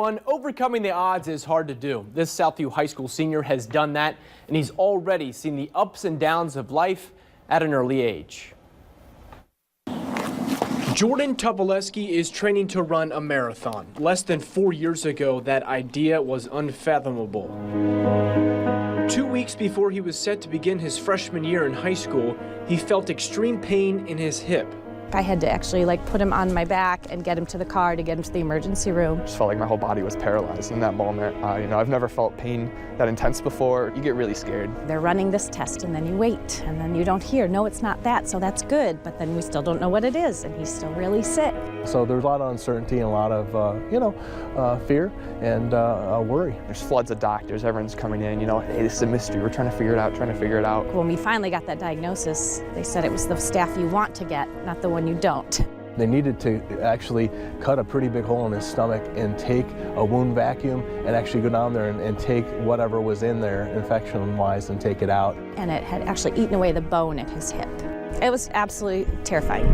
everyone. Overcoming the odds is hard to do. This Southview High School senior has done that, and he's already seen the ups and downs of life at an early age. Jordan Topoleski is training to run a marathon. Less than 4 years ago, that idea was unfathomable. 2 weeks before he was set to begin his freshman year in high school, he felt extreme pain in his hip. I had to actually put him on my back and get him to the car to get him to the emergency room. I just felt like my whole body was paralyzed in that moment. I've never felt pain that intense before. You get really scared. They're running this test and then you wait and then you don't hear, no, it's not that, so that's good, but then we still don't know what it is and he's still really sick. So there's a lot of uncertainty and a lot of, fear and worry. There's floods of doctors, everyone's coming in, hey, this is a mystery, we're trying to figure it out. When we finally got that diagnosis, they said it was the staph you want to get, not the one you don't. They needed to actually cut a pretty big hole in his stomach and take a wound vacuum and actually go down there and take whatever was in there infection-wise and take it out. And it had actually eaten away the bone in his hip. It was absolutely terrifying.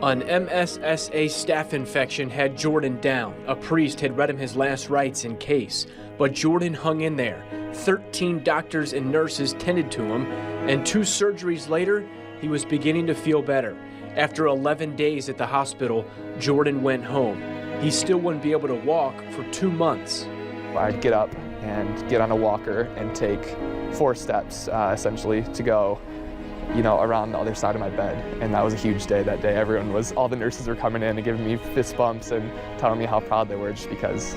An MSSA staph infection had Jordan down. A priest had read him his last rites in case, but Jordan hung in there. 13 doctors and nurses tended to him, and 2 surgeries later, he was beginning to feel better. After 11 days at the hospital, Jordan went home. He still wouldn't be able to walk for 2 months. I'd get up and get on a walker and take 4 steps, essentially, to go around the other side of my bed. And that was a huge day that day. All the nurses were coming in and giving me fist bumps and telling me how proud they were just because,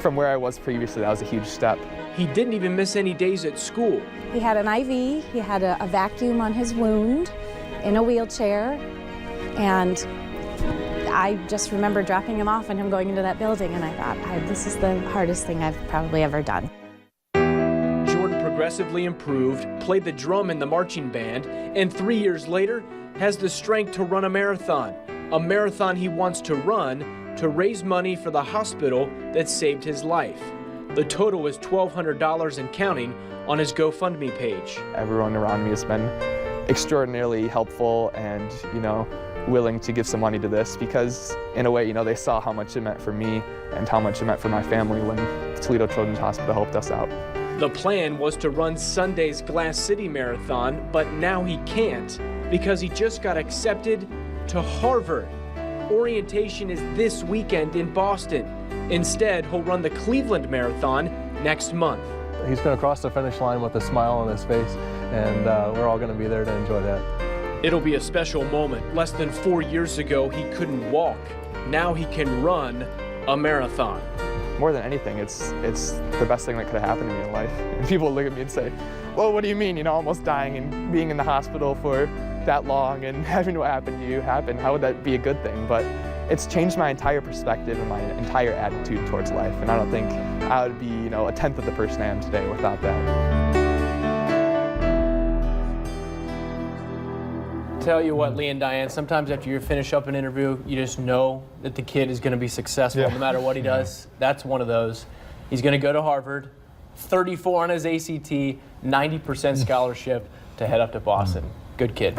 from where I was previously, that was a huge step. He didn't even miss any days at school. He had an IV, he had a vacuum on his wound, in a wheelchair, and I just remember dropping him off and him going into that building, and I thought, this is the hardest thing I've probably ever done. Jordan progressively improved, played the drum in the marching band, and 3 years later has the strength to run a marathon he wants to run to raise money for the hospital that saved his life. The total is $1,200 and counting on his GoFundMe page. Everyone around me has been extraordinarily helpful and, willing to give some money to this because, in a way, they saw how much it meant for me and how much it meant for my family when Toledo Children's Hospital helped us out. The plan was to run Sunday's Glass City Marathon, but now he can't because he just got accepted to Harvard. Orientation is this weekend in Boston. Instead, he'll run the Cleveland Marathon next month. He's going to cross the finish line with a smile on his face, and we're all going to be there to enjoy that. It'll be a special moment. Less than 4 years ago, he couldn't walk. Now he can run a marathon. More than anything, it's the best thing that could have happened to me in life. And people look at me and say, well, what do you mean, almost dying and being in the hospital for that long and having what happened to you happen? How would that be a good thing? But it's changed my entire perspective and my entire attitude towards life. And I don't think I would be, a tenth of the person I am today without that. Tell you what, Lee and Diane, sometimes after you finish up an interview, you just know that the kid is going to be successful no matter what he does. That's one of those. He's going to go to Harvard, 34 on his ACT, 90% scholarship to head up to Boston. Good kid.